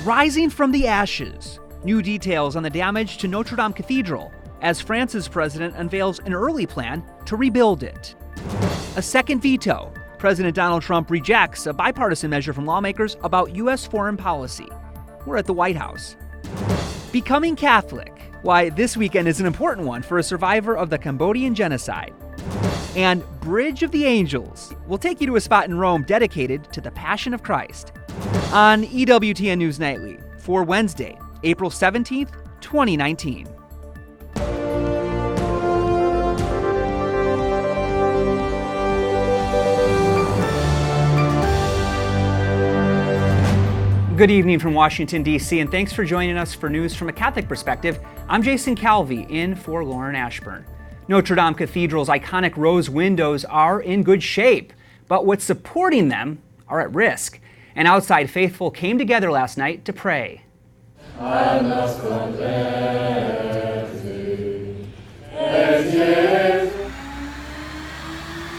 rising from the ashes. New details on the damage to Notre Dame Cathedral as France's president unveils an early plan to rebuild it. A second veto. President Donald Trump rejects a bipartisan measure from lawmakers about U.S. foreign policy. We're at the White House. Becoming Catholic. Why this weekend is an important one for a survivor of the Cambodian genocide. And Bridge of the Angels. We'll take you to a spot in Rome dedicated to the Passion of Christ. On EWTN News Nightly for Wednesday, April 17th, 2019. Good evening from Washington, D.C., and thanks for joining us for news from a Catholic perspective. I'm Jason Calvi, in for Lauren Ashburn. Notre Dame Cathedral's iconic rose windows are in good shape, but what's supporting them are at risk. And outside faithful came together last night to pray.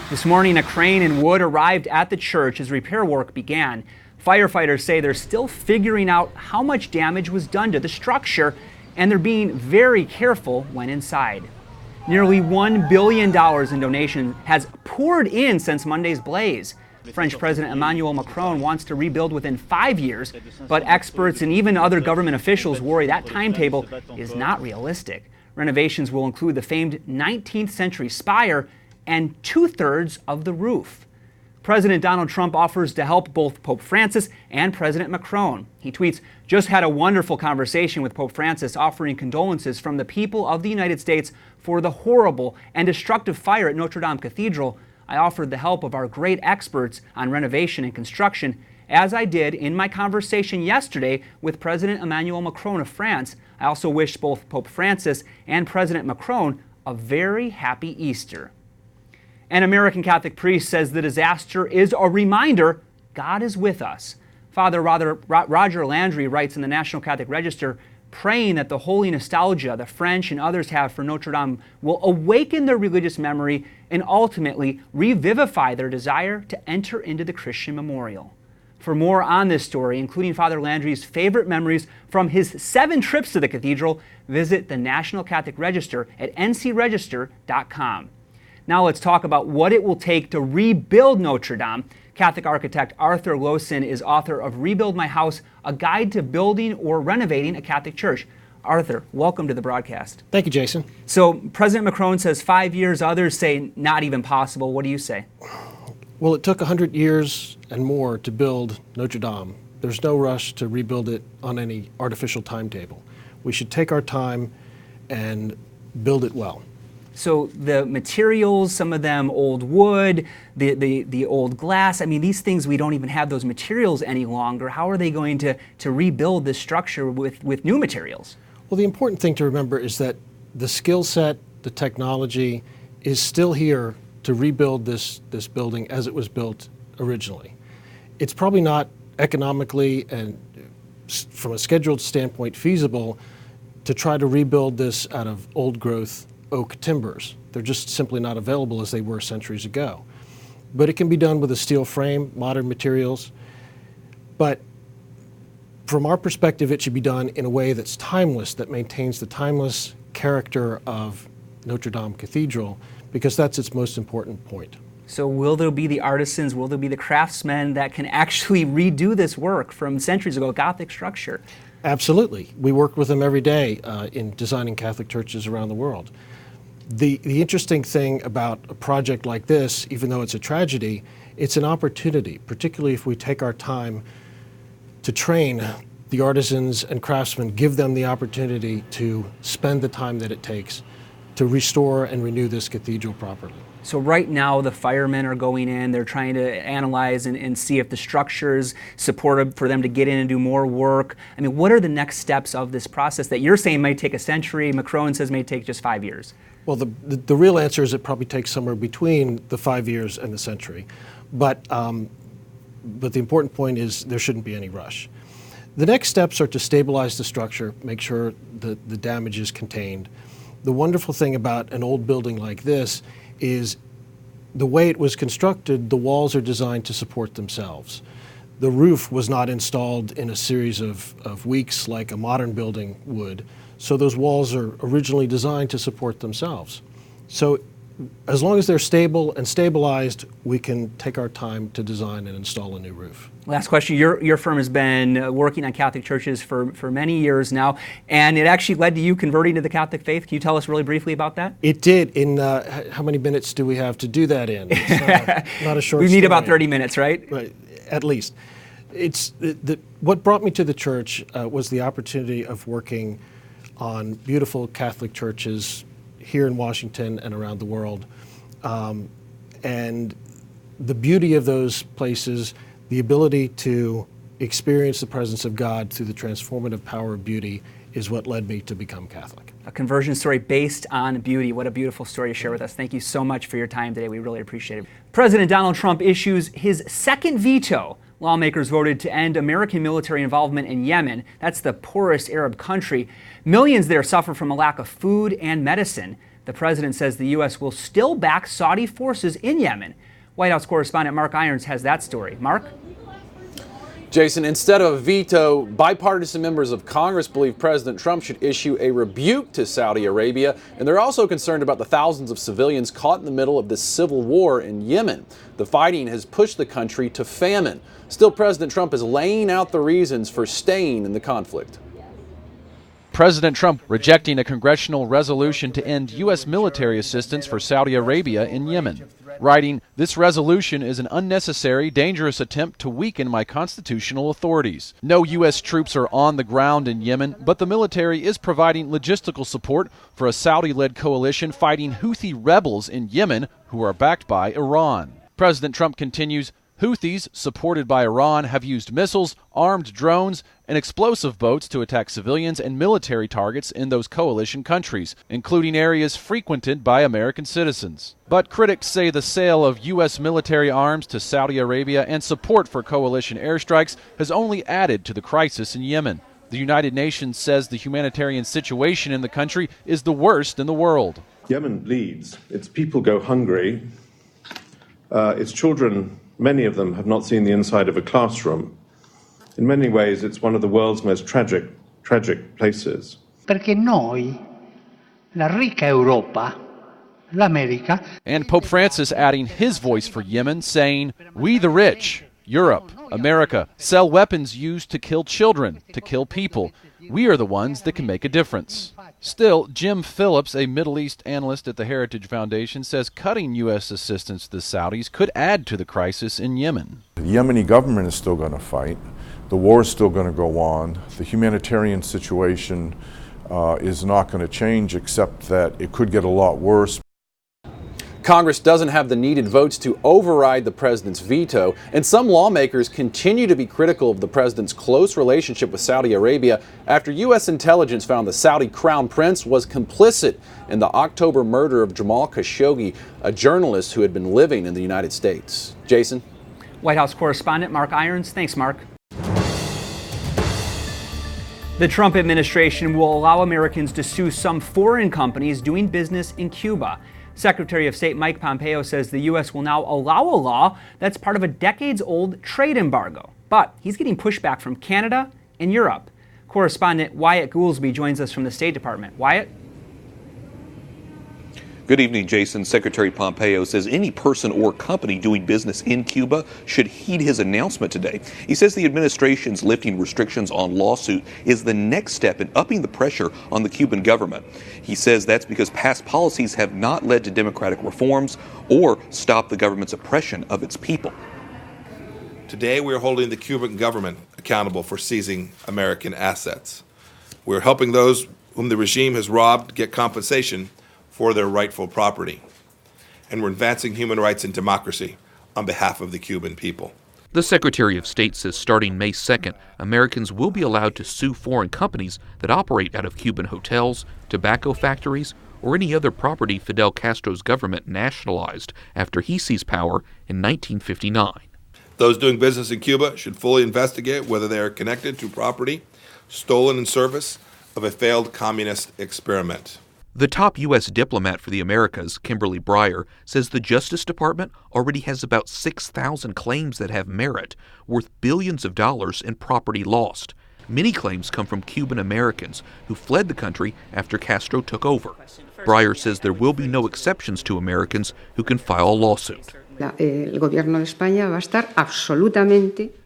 This morning, a crane and wood arrived at the church as repair work began. Firefighters say they're still figuring out how much damage was done to the structure, and they're being very careful when inside. Nearly $1 billion in donation has poured in since Monday's blaze. French President Emmanuel Macron wants to rebuild within 5 years, but experts and even other government officials worry that timetable is not realistic. Renovations will include the famed 19th century spire and 2/3 of the roof. President Donald Trump offers to help both Pope Francis and President Macron. He tweets, "Just had a wonderful conversation with Pope Francis, offering condolences from the people of the United States for the horrible and destructive fire at Notre Dame Cathedral. I offered the help of our great experts on renovation and construction, as I did in my conversation yesterday with President Emmanuel Macron of France. I also wished both Pope Francis and President Macron a very happy Easter." An American Catholic priest says the disaster is a reminder God is with us. Father Roger Landry writes in the National Catholic Register, praying that the holy nostalgia the French and others have for Notre Dame will awaken their religious memory and ultimately revivify their desire to enter into the Christian memorial. For more on this story, including Father Landry's favorite memories from his 7 trips to the cathedral, visit the National Catholic Register at ncregister.com. Now let's talk about what it will take to rebuild Notre Dame. Catholic architect Art Lohsen is author of Rebuild My House, a guide to building or renovating a Catholic church. Arthur, welcome to the broadcast. Thank you, Jason. So President Macron says 5 years, others say not even possible. What do you say? Well, it took 100 years and more to build Notre Dame. There's no rush to rebuild it on any artificial timetable. We should take our time and build it well. So the materials, some of them old wood, the old glass, I mean, these things, we don't even have those materials any longer. How are they going to rebuild this structure with new materials? Well, the important thing to remember is that the skill set, the technology is still here to rebuild this building as it was built originally. It's probably not economically and from a scheduled standpoint feasible to try to rebuild this out of old growth oak timbers. They're just simply not available as they were centuries ago. But it can be done with a steel frame, modern materials. But from our perspective, it should be done in a way that's timeless, that maintains the timeless character of Notre Dame Cathedral, because that's its most important point. So will there be the artisans, will there be the craftsmen that can actually redo this work from centuries ago, Gothic structure? Absolutely. We work with them every day in designing Catholic churches around the world. The interesting thing about a project like this, even though it's a tragedy, it's an opportunity, particularly if we take our time to train the artisans and craftsmen, give them the opportunity to spend the time that it takes to restore and renew this cathedral properly. So right now the firemen are going in, they're trying to analyze and see if the structure's supportive for them to get in and do more work. I mean, what are the next steps of this process that you're saying might take a century, Macron says may take just 5 years? Well, the real answer is it probably takes somewhere between the 5 years and the century. But the important point is there shouldn't be any rush. The next steps are to stabilize the structure, make sure that the damage is contained. The wonderful thing about an old building like this is the way it was constructed, the walls are designed to support themselves. The roof was not installed in a series of weeks like a modern building would, so those walls are originally designed to support themselves. So as long as they're stable and stabilized, we can take our time to design and install a new roof. Last question. Your firm has been working on Catholic churches for many years now, and it actually led to you converting to the Catholic faith. Can you tell us really briefly about that? It did. In how many minutes do we have to do that in? It's not a short We need story. about 30 minutes, right? Right, at least. It's what brought me to the church was the opportunity of working on beautiful Catholic churches here in Washington and around the world. And the beauty of those places, the ability to experience the presence of God through the transformative power of beauty is what led me to become Catholic. A conversion story based on beauty. What a beautiful story to share with us. Thank you so much for your time today. We really appreciate it. President Donald Trump issues his second veto. Lawmakers voted to end American military involvement in Yemen. That's the poorest Arab country. Millions there suffer from a lack of food and medicine. The president says the U.S. will still back Saudi forces in Yemen. White House correspondent Mark Irons has that story. Mark? Jason, instead of a veto, bipartisan members of Congress believe President Trump should issue a rebuke to Saudi Arabia, and they're also concerned about the thousands of civilians caught in the middle of this civil war in Yemen. The fighting has pushed the country to famine. Still, President Trump is laying out the reasons for staying in the conflict. President Trump rejecting a congressional resolution to end U.S. military assistance for Saudi Arabia in Yemen, writing, "This resolution is an unnecessary, dangerous attempt to weaken my constitutional authorities. No U.S. troops are on the ground in Yemen, but the military is providing logistical support for a Saudi-led coalition fighting Houthi rebels in Yemen who are backed by Iran." President Trump continues, "Houthis, supported by Iran, have used missiles, armed drones, and explosive boats to attack civilians and military targets in those coalition countries, including areas frequented by American citizens." But critics say the sale of U.S. military arms to Saudi Arabia and support for coalition airstrikes has only added to the crisis in Yemen. The United Nations says the humanitarian situation in the country is the worst in the world. Yemen bleeds. Its people go hungry. Its children, many of them, have not seen the inside of a classroom. In many ways, it's one of the world's most tragic places. Perché noi, la ricca Europa, l'America. And Pope Francis adding his voice for Yemen, saying, "We the rich, Europe, America, sell weapons used to kill children, to kill people. We are the ones that can make a difference." Still, Jim Phillips, a Middle East analyst at the Heritage Foundation, says cutting U.S. assistance to the Saudis could add to the crisis in Yemen. The Yemeni government is still going to fight. The war is still going to go on. The humanitarian situation is not going to change, except that it could get a lot worse. Congress doesn't have the needed votes to override the president's veto, and some lawmakers continue to be critical of the president's close relationship with Saudi Arabia after U.S. intelligence found the Saudi crown prince was complicit in the October murder of Jamal Khashoggi, a journalist who had been living in the United States. Jason? White House correspondent Mark Irons. Thanks, Mark. The Trump administration will allow Americans to sue some foreign companies doing business in Cuba. Secretary of State Mike Pompeo says the U.S. will now allow a law that's part of a decades-old trade embargo. But he's getting pushback from Canada and Europe. Correspondent Wyatt Goolsby joins us from the State Department. Wyatt? Good evening, Jason. Secretary Pompeo says any person or company doing business in Cuba should heed his announcement today. He says the administration's lifting restrictions on lawsuit is the next step in upping the pressure on the Cuban government. He says that's because past policies have not led to democratic reforms or stopped the government's oppression of its people. Today, we are holding the Cuban government accountable for seizing American assets. We're helping those whom the regime has robbed get compensation for their rightful property. And we're advancing human rights and democracy on behalf of the Cuban people. The Secretary of State says starting May 2nd, Americans will be allowed to sue foreign companies that operate out of Cuban hotels, tobacco factories, or any other property Fidel Castro's government nationalized after he seized power in 1959. Those doing business in Cuba should fully investigate whether they are connected to property stolen in service of a failed communist experiment. The top U.S. diplomat for the Americas, Kimberly Breyer, says the Justice Department already has about 6,000 claims that have merit, worth billions of dollars in property lost. Many claims come from Cuban Americans who fled the country after Castro took over. Breyer says there will be no exceptions to Americans who can file a lawsuit.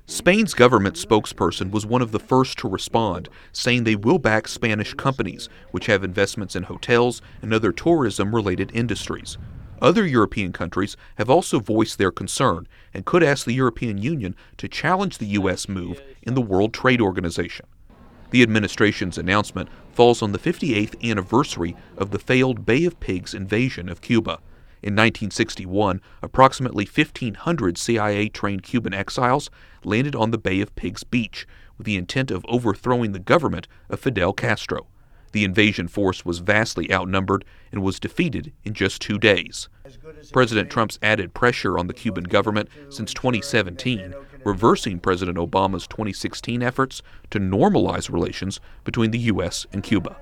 Spain's government spokesperson was one of the first to respond, saying they will back Spanish companies, which have investments in hotels and other tourism-related industries. Other European countries have also voiced their concern and could ask the European Union to challenge the U.S. move in the World Trade Organization. The administration's announcement falls on the 58th anniversary of the failed Bay of Pigs invasion of Cuba. In 1961, approximately 1,500 CIA-trained Cuban exiles landed on the Bay of Pigs beach with the intent of overthrowing the government of Fidel Castro. The invasion force was vastly outnumbered and was defeated in just 2 days. President Trump's added pressure on the Cuban government since 2017, reversing President Obama's 2016 efforts to normalize relations between the U.S. and Cuba.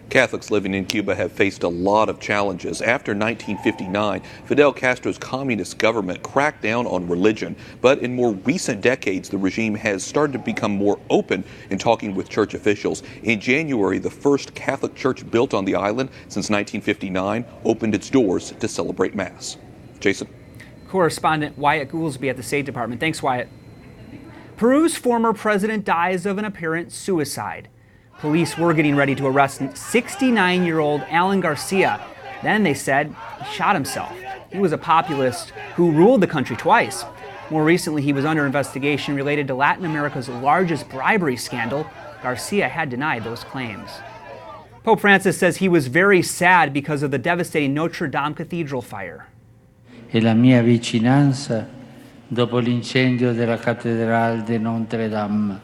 Catholics living in Cuba have faced a lot of challenges. After 1959, Fidel Castro's communist government cracked down on religion, but in more recent decades, the regime has started to become more open in talking with church officials. In January, the first Catholic church built on the island since 1959 opened its doors to celebrate Mass. Jason. Correspondent Wyatt Goolsby at the State Department. Thanks, Wyatt. Peru's former president dies of an apparent suicide. Police were getting ready to arrest 69-year-old Alan Garcia. Then they said he shot himself. He was a populist who ruled the country twice. More recently, he was under investigation related to Latin America's largest bribery scandal. Garcia had denied those claims. Pope Francis says he was very sad because of the devastating Notre Dame Cathedral fire. E la mia vicinanza dopo l'incendio della Cattedrale di Notre Dame.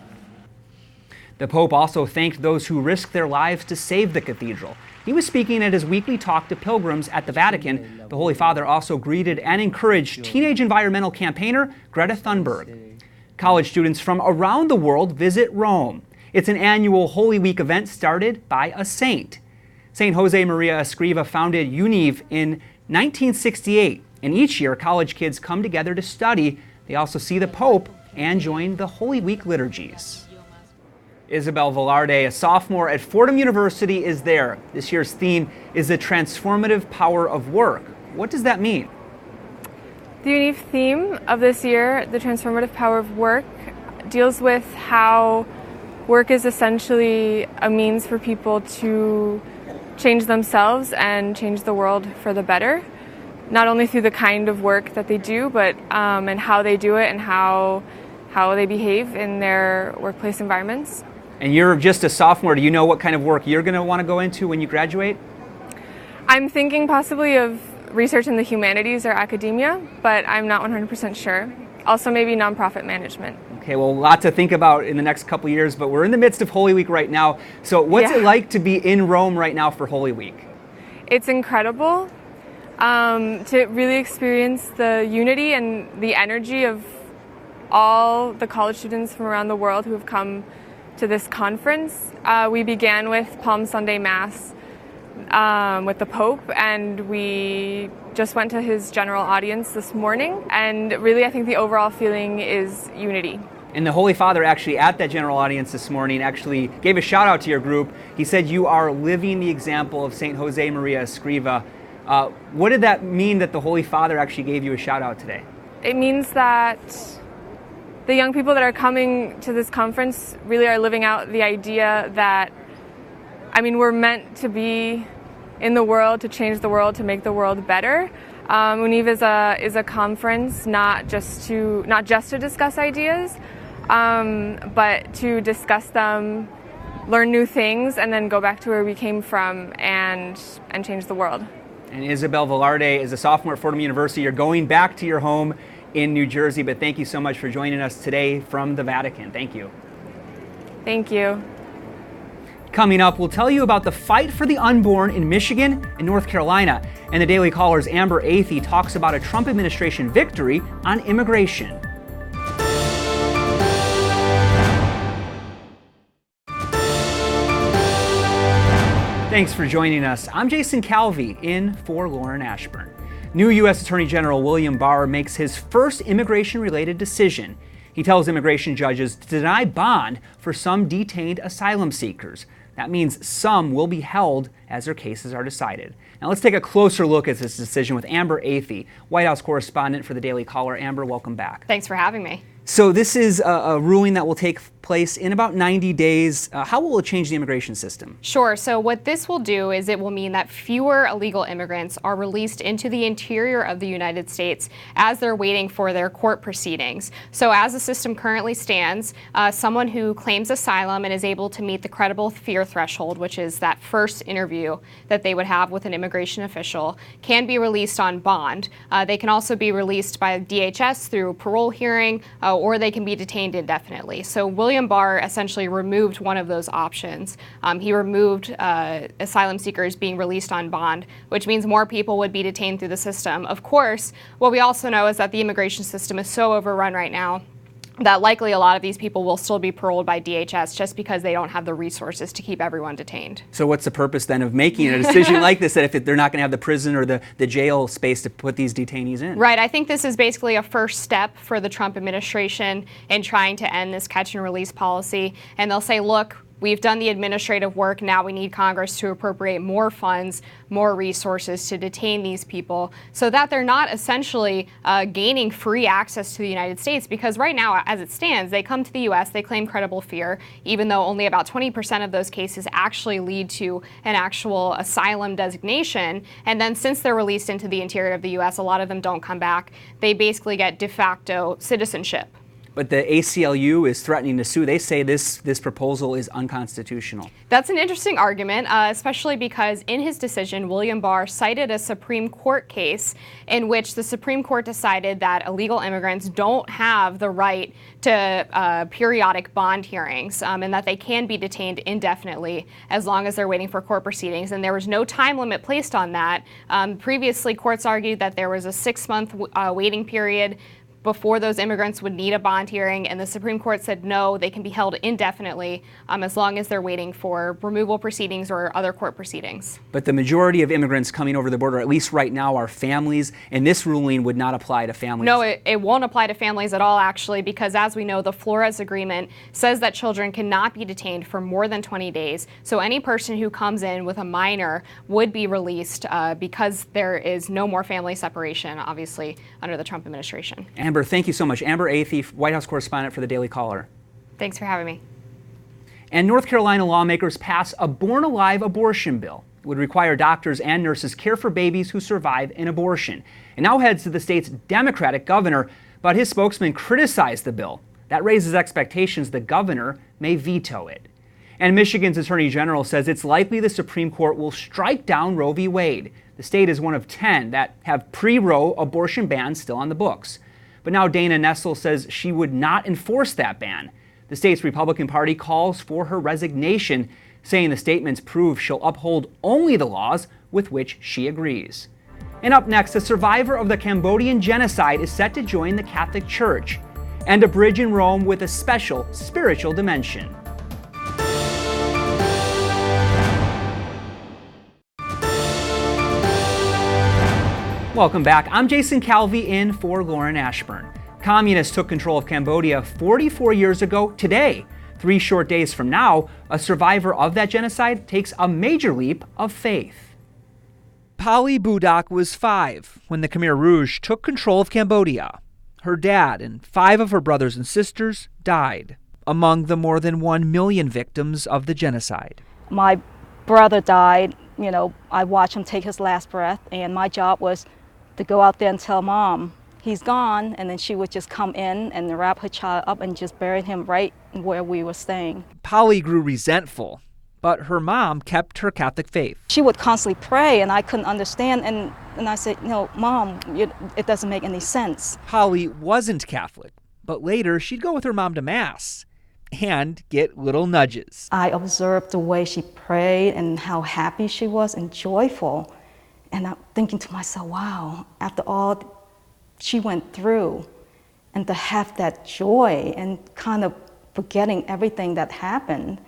The Pope also thanked those who risked their lives to save the cathedral. He was speaking at his weekly talk to pilgrims at the Vatican. The Holy Father also greeted and encouraged teenage environmental campaigner Greta Thunberg. College students from around the world visit Rome. It's an annual Holy Week event started by a saint. Saint Jose Maria Escriva founded UNIV in 1968, and each year college kids come together to study. They also see the Pope and join the Holy Week liturgies. Isabel Velarde, a sophomore at Fordham University, is there. This year's theme is the transformative power of work. What does that mean? The unique theme of this year, the transformative power of work, deals with how work is essentially a means for people to change themselves and change the world for the better. Not only through the kind of work that they do, but and how they do it and how they behave in their workplace environments. And you're just a sophomore. Do you know what kind of work you're going to want to go into when you graduate? I'm thinking possibly of research in the humanities or academia, but I'm not 100% sure. Also maybe nonprofit management. Okay, well, a lot to think about in the next couple years, but we're in the midst of Holy Week right now. So what's it like to be in Rome right now for Holy Week? It's incredible to really experience the unity and the energy of all the college students from around the world who have come to this conference. We began with Palm Sunday Mass with the Pope, and we just went to his general audience this morning. And really, I think the overall feeling is unity. And the Holy Father actually at that general audience this morning actually gave a shout out to your group. He said you are living the example of Saint Jose Maria Escriva. What did that mean that the Holy Father actually gave you a shout out today? It means that the young people that are coming to this conference really are living out the idea that, we're meant to be in the world, to change the world, to make the world better. UNIV is a conference not just to discuss ideas, but to discuss them, learn new things, and then go back to where we came from and change the world. And Isabel Velarde is a sophomore at Fordham University. You're going back to your home in New Jersey, but thank you so much for joining us today from the Vatican. Thank you. Thank you. Coming up, we'll tell you about the fight for the unborn in Michigan and North Carolina. And the Daily Caller's Amber Athey talks about a Trump administration victory on immigration. Thanks for joining us. I'm Jason Calvi, in for Lauren Ashburn. New U.S. Attorney General William Barr makes his first immigration-related decision. He tells immigration judges to deny bond for some detained asylum seekers. That means some will be held as their cases are decided. Now let's take a closer look at this decision with Amber Athey, White House correspondent for the Daily Caller. Amber, welcome back. Thanks for having me. So this is a ruling that will take place in about 90 days. How will it change the immigration system? Sure. So what this will do is it will mean that fewer illegal immigrants are released into the interior of the United States as they're waiting for their court proceedings. So as the system currently stands, someone who claims asylum and is able to meet the credible fear threshold, which is that first interview that they would have with an immigration official, can be released on bond. They can also be released by DHS through parole hearing, or they can be detained indefinitely. So William Barr essentially removed one of those options. He removed asylum seekers being released on bond, which means more people would be detained through the system. Of course, what we also know is that the immigration system is so overrun right now that likely a lot of these people will still be paroled by DHS just because they don't have the resources to keep everyone detained. So what's the purpose then of making a decision like this, that if they're not going to have the prison or the jail space to put these detainees in? Right. I think this is basically a first step for the Trump administration in trying to end this catch and release policy. And they'll say, look, we've done the administrative work. Now we need Congress to appropriate more funds, more resources to detain these people so that they're not essentially gaining free access to the United States. Because right now, as it stands, they come to the U.S., they claim credible fear, even though only about 20% of those cases actually lead to an actual asylum designation. And then since they're released into the interior of the U.S., a lot of them don't come back. They basically get de facto citizenship. But the ACLU is threatening to sue. They say this proposal is unconstitutional. That's an interesting argument, especially because in his decision, William Barr cited a Supreme Court case in which the Supreme Court decided that illegal immigrants don't have the right to periodic bond hearings and that they can be detained indefinitely as long as they're waiting for court proceedings. And there was no time limit placed on that. Previously, courts argued that there was a 6-month waiting period before those immigrants would need a bond hearing, and the Supreme Court said no, they can be held indefinitely as long as they're waiting for removal proceedings or other court proceedings. But the majority of immigrants coming over the border, at least right now, are families, and this ruling would not apply to families. No, it won't apply to families at all, actually, because as we know, the Flores Agreement says that children cannot be detained for more than 20 days. So any person who comes in with a minor would be released because there is no more family separation, obviously, under the Trump administration. Amber, thank you so much. Amber Athey, White House correspondent for the Daily Caller. Thanks for having me. And North Carolina lawmakers pass a born-alive abortion bill. It would require doctors and nurses care for babies who survive an abortion. It now heads to the state's Democratic governor, but his spokesman criticized the bill. That raises expectations the governor may veto it. And Michigan's Attorney General says it's likely the Supreme Court will strike down Roe v. Wade. The state is one of 10 that have pre-Roe abortion bans still on the books. But now Dana Nessel says she would not enforce that ban. The state's Republican Party calls for her resignation, saying the statements prove she'll uphold only the laws with which she agrees. And up next, a survivor of the Cambodian genocide is set to join the Catholic Church, and a bridge in Rome with a special spiritual dimension. Welcome back. I'm Jason Calvi, in for Lauren Ashburn. Communists took control of Cambodia 44 years ago today. 3 short days from now, a survivor of that genocide takes a major leap of faith. Polly Budak was 5 when the Khmer Rouge took control of Cambodia. Her dad and 5 of her brothers and sisters died, among the more than 1 million victims of the genocide. My brother died. I watched him take his last breath, and my job was to go out there and tell Mom he's gone, and then she would just come in and wrap her child up and just bury him right where we were staying. Polly grew resentful, but her mom kept her Catholic faith. She would constantly pray, and I couldn't understand, and I said, no, Mom, it doesn't make any sense. Polly wasn't Catholic, but later she'd go with her mom to Mass and get little nudges. I observed the way she prayed and how happy she was and joyful. And I'm thinking to myself, wow, after all she went through, and to have that joy and kind of forgetting everything that happened,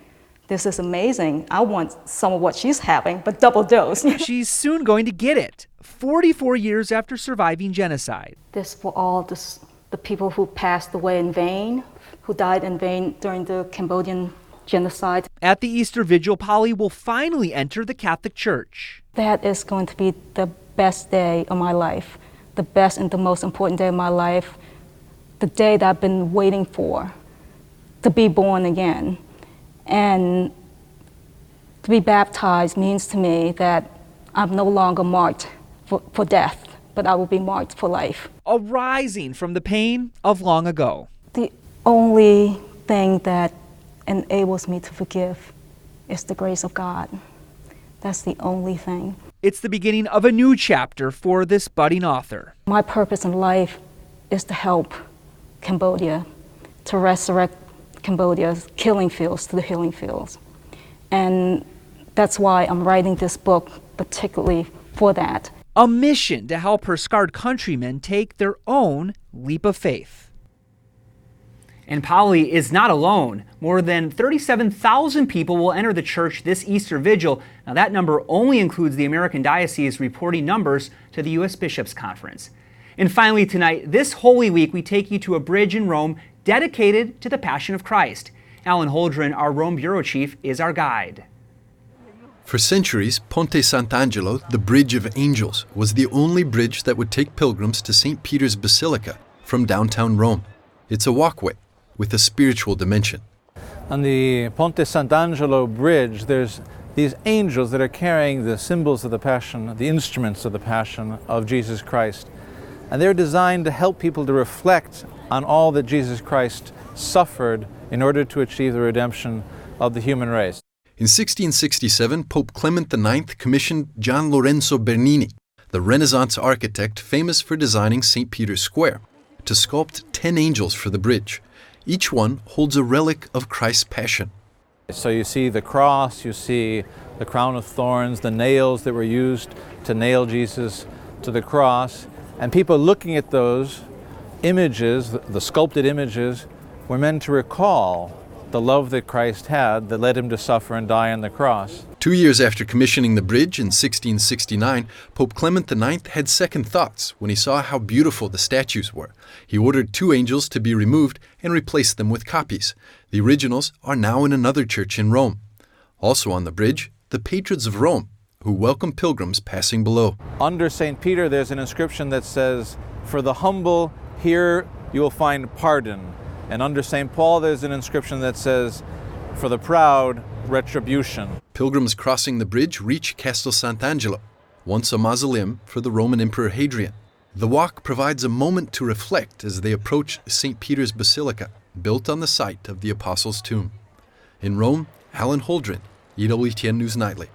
this is amazing. I want some of what she's having, but double dose. She's soon going to get it, 44 years after surviving genocide. This for all the people who passed away in vain, who died in vain during the Cambodian genocide. At the Easter Vigil, Polly will finally enter the Catholic Church. That is going to be the best day of my life, the best and the most important day of my life, the day that I've been waiting for, to be born again. And to be baptized means to me that I'm no longer marked for death, but I will be marked for life. A rising from the pain of long ago. The only thing that enables me to forgive is the grace of God. That's the only thing. It's the beginning of a new chapter for this budding author. My purpose in life is to help Cambodia, to resurrect Cambodia's killing fields to the healing fields. And that's why I'm writing this book particularly for that. A mission to help her scarred countrymen take their own leap of faith. And Polly is not alone. More than 37,000 people will enter the church this Easter Vigil. Now that number only includes the American diocese reporting numbers to the U.S. Bishops' Conference. And finally tonight, this Holy Week, we take you to a bridge in Rome dedicated to the Passion of Christ. Alan Holdren, our Rome bureau chief, is our guide. For centuries, Ponte Sant'Angelo, the Bridge of Angels, was the only bridge that would take pilgrims to St. Peter's Basilica from downtown Rome. It's a walkway with a spiritual dimension. On the Ponte Sant'Angelo bridge, there's these angels that are carrying the symbols of the Passion, the instruments of the Passion of Jesus Christ. And they're designed to help people to reflect on all that Jesus Christ suffered in order to achieve the redemption of the human race. In 1667, Pope Clement IX commissioned Gian Lorenzo Bernini, the Renaissance architect famous for designing St. Peter's Square, to sculpt 10 angels for the bridge. Each one holds a relic of Christ's Passion. So you see the cross, you see the crown of thorns, the nails that were used to nail Jesus to the cross, and people looking at those images, the sculpted images, were meant to recall the love that Christ had that led him to suffer and die on the cross. 2 years after commissioning the bridge in 1669, Pope Clement IX had second thoughts when he saw how beautiful the statues were. He ordered 2 angels to be removed and replaced them with copies. The originals are now in another church in Rome. Also on the bridge, the patrons of Rome, who welcome pilgrims passing below. Under St. Peter, there's an inscription that says, "For the humble, here you will find pardon." And under St. Paul, there's an inscription that says, "For the proud, retribution." Pilgrims crossing the bridge reach Castel Sant'Angelo, once a mausoleum for the Roman Emperor Hadrian. The walk provides a moment to reflect as they approach St. Peter's Basilica, built on the site of the Apostles' Tomb. In Rome, Alan Holdren, EWTN News Nightly.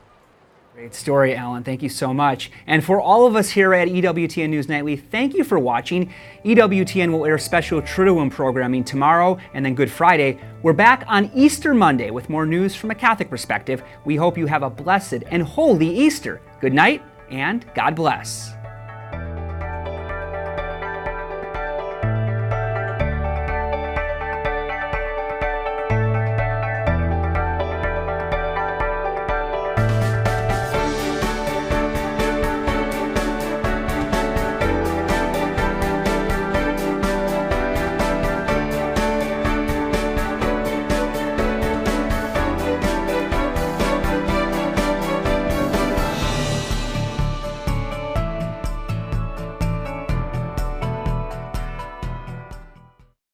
Great story, Alan. Thank you so much. And for all of us here at EWTN News Nightly, thank you for watching. EWTN will air special Triduum programming tomorrow and then Good Friday. We're back on Easter Monday with more news from a Catholic perspective. We hope you have a blessed and holy Easter. Good night and God bless.